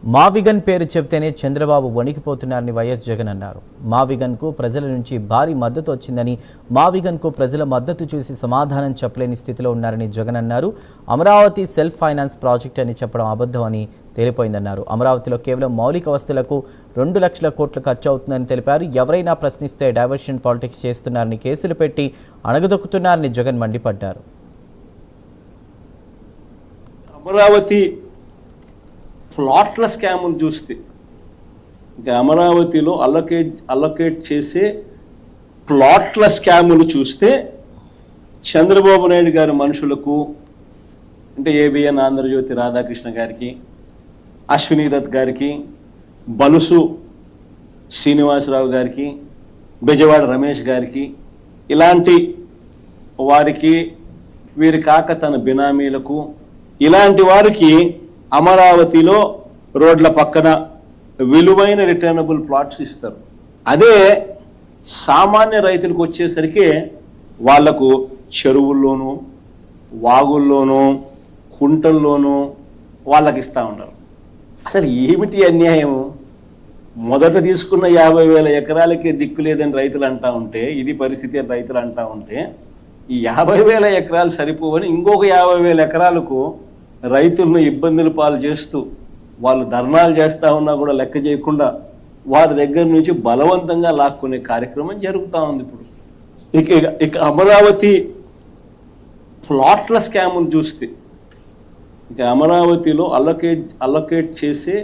మావిగన్ పేరు చెప్తేనే చంద్రబాబు వణికిపోతున్నారని వైఎస్ జగన్ అన్నారు. మావిగన్కు ప్రజల నుంచి భారీ మద్దతు వచ్చిందని, మావిగన్కు ప్రజల మద్దతు చూసి సమాధానం చెప్పలేని స్థితిలో ఉన్నారని జగన్ అన్నారు. అమరావతి సెల్ఫ్ ఫైనాన్స్ ప్రాజెక్ట్ అని చెప్పడం అబద్ధం అని తేలిపోయిందన్నారు. అమరావతిలో కేవలం మౌలిక వస్తువులకు 2 లక్షల కోట్లు ఖర్చు అవుతుందని తెలిపారు. ఎవరైనా ప్రశ్నిస్తే డైవర్షన్ పాలిటిక్స్ చేస్తున్నారని కేసులు పెట్టి అణగదొక్కుతున్నారని జగన్ మండిపడ్డారు. అమరావతి ప్లాట్ల స్కామ్ను చూస్తే ఇంకా అమరావతిలో అలొకేట్ చేసే ప్లాట్ల స్కాములు చూస్తే చంద్రబాబు నాయుడు గారి మనుషులకు అంటే ఏబిఎన్ ఆంధ్రజ్యోతి రాధాకృష్ణ గారికి, అశ్విని దత్ గారికి, బలుసు శ్రీనివాసరావు గారికి, బెజవాడ రమేష్ గారికి, ఇలాంటి వారికి, వీరి కాక తన బినామీలకు, ఇలాంటి వారికి అమరావతిలో రోడ్ల పక్కన విలువైన రిటర్నబుల్ ప్లాట్స్ ఇస్తారు. అదే సామాన్య రైతులకు వచ్చేసరికి వాళ్లకు చెరువుల్లోనూ, వాగుల్లోనూ, కుంటల్లోనూ వాళ్ళకి ఇస్తూ ఉంటారు. అసలు ఏమిటి అన్యాయం? మొదట తీసుకున్న 50,000 ఎకరాలకే దిక్కు లేదని రైతులు అంటూ ఉంటే, ఇది పరిస్థితి అని రైతులు అంటూ ఉంటే, ఈ 50,000 ఎకరాలు సరిపోవని ఇంకొక 50,000 ఎకరాలకు రైతులను ఇబ్బందులు పాలు చేస్తూ వాళ్ళు ధర్నాలు చేస్తూ ఉన్నా కూడా లెక్క చేయకుండా వారి దగ్గర నుంచి బలవంతంగా లాక్కునే కార్యక్రమం జరుగుతూ ఉంది. ఇప్పుడు ఇక అమరావతి ప్లాట్ల స్కామ్ను చూస్తే ఇక అమరావతిలో అలొకేట్ చేసే